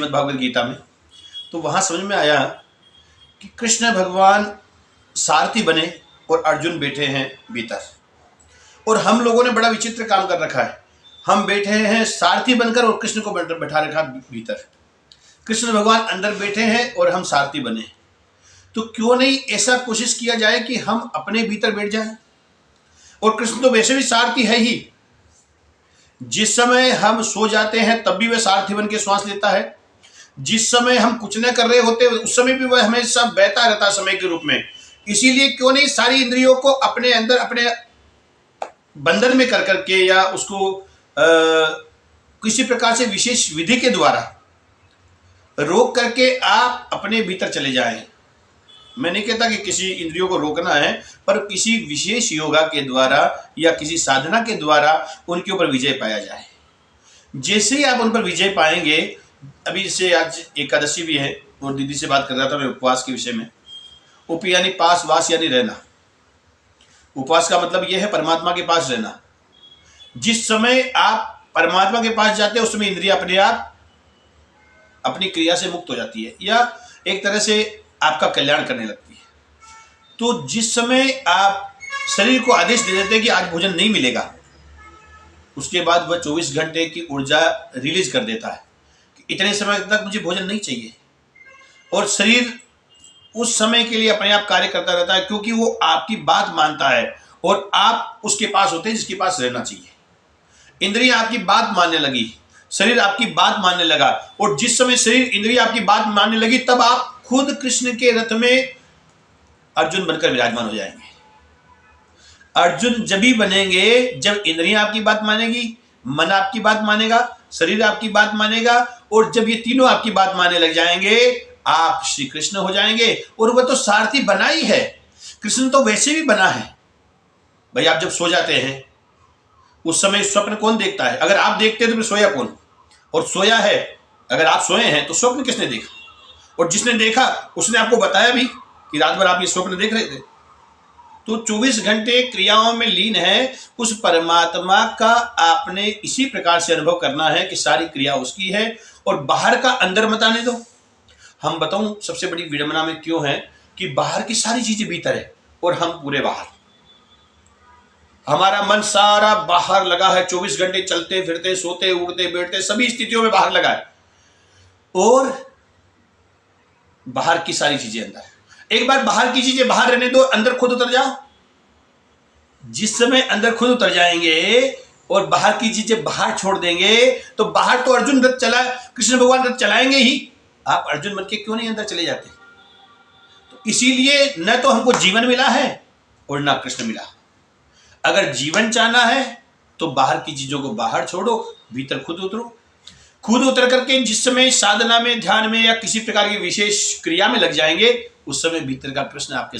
भगवद गीता में, तो वहाँ समझ में आया कि कृष्ण भगवान सारथी बने और अर्जुन बैठे हैं भीतर। और हम लोगों ने बड़ा विचित्र काम कर रखा है, हम बैठे हैं सारथी बनकर और कृष्ण को बैठा रखा भीतर। कृष्ण भगवान अंदर बैठे हैं और हम सारथी बने। तो क्यों नहीं ऐसा कोशिश किया जाए कि हम अपने भीतर बैठ जाएं? और कृष्ण तो वैसे भी सारथी है ही। जिस समय हम सो जाते हैं तब भी वह सारथी बन के श्वास लेता है। जिस समय हम कुछ न कर रहे होते उस समय भी वह हमेशा बहता रहता है समय के रूप में। इसीलिए क्यों नहीं सारी इंद्रियों को अपने अंदर अपने बंधन में कर करके या उसको किसी प्रकार से विशेष विधि के द्वारा रोक करके आप अपने भीतर चले जाएं। मैं नहीं कहता कि किसी इंद्रियों को रोकना है, पर किसी विशेष योगा के द्वारा या किसी साधना के द्वारा उनके ऊपर विजय पाया जाए। जैसे ही आप उन पर विजय पाएंगे, अभी जैसे आज एकादशी भी है और दीदी से बात कर रहा था मैं उपवास के विषय में। उप यानी पास, वास यानी रहना। उपवास का मतलब यह है परमात्मा के पास रहना। जिस समय आप परमात्मा के पास जाते हैं उस समय इंद्रिया अपने आप अपनी क्रिया से मुक्त हो जाती है या एक तरह से आपका कल्याण करने लगती है। तो जिस समय आप शरीर को आदेश दे देते हैं कि आज भोजन नहीं मिलेगा, उसके बाद वह 24 घंटे की ऊर्जा रिलीज कर देता है कि इतने समय तक मुझे भोजन नहीं चाहिए, और शरीर उस समय के लिए अपने आप कार्य करता रहता है, क्योंकि वो आपकी बात मानता है और आप उसके पास होते हैं जिसके पास रहना चाहिए। इंद्रियां आपकी बात मानने लगी, शरीर आपकी बात मानने लगा, और जिस समय शरीर इंद्रियां आपकी बात मानने लगी तब आप खुद कृष्ण के रथ में अर्जुन बनकर विराजमान हो जाएंगे। अर्जुन जब भी बनेंगे जब इंद्रियां आपकी बात मानेगी, मन आपकी बात मानेगा, शरीर आपकी बात मानेगा, और जब ये तीनों आपकी बात मानने लग जाएंगे आप श्री कृष्ण हो जाएंगे। और वह तो सारथी बना ही है, कृष्ण तो वैसे भी बना है। भाई आप जब सो जाते हैं उस समय स्वप्न कौन देखता है? अगर आप देखते हैं तो फिर सोया कौन? और सोया है, अगर आप सोए हैं तो स्वप्न किसने देखा? और जिसने देखा उसने आपको बताया भी कि रात भर आप ये स्वप्न देख रहे थे। तो 24 घंटे क्रियाओं में लीन है उस परमात्मा का आपने इसी प्रकार से अनुभव करना है कि सारी क्रिया उसकी है, और बाहर का अंदर मत आने दो। हम बताऊं सबसे बड़ी विडंबना में क्यों है कि बाहर की सारी चीजें भीतर है और हम पूरे बाहर। हमारा मन सारा बाहर लगा है, 24 घंटे चलते फिरते सोते उड़ते बैठते सभी स्थितियों में बाहर लगा है, और बाहर की सारी चीजें अंदर। एक बार बाहर की चीजें बाहर रहने दो, अंदर खुद उतर जाओ। जिस समय अंदर खुद उतर जाएंगे और बाहर की चीजें बाहर छोड़ देंगे तो बाहर तो अर्जुन रथ चला, कृष्ण भगवान रथ चलाएंगे ही, आप अर्जुन बन के क्यों नहीं अंदर चले जाते? तो इसीलिए न तो हमको जीवन मिला है और न कृष्ण मिला। अगर जीवन चाहना है तो बाहर की चीजों को बाहर छोड़ो, भीतर खुद उतरो। खुद उतर करके जिस समय साधना में, ध्यान में या किसी प्रकार की विशेष क्रिया में लग जाएंगे उस समय भीतर का कृष्ण आपके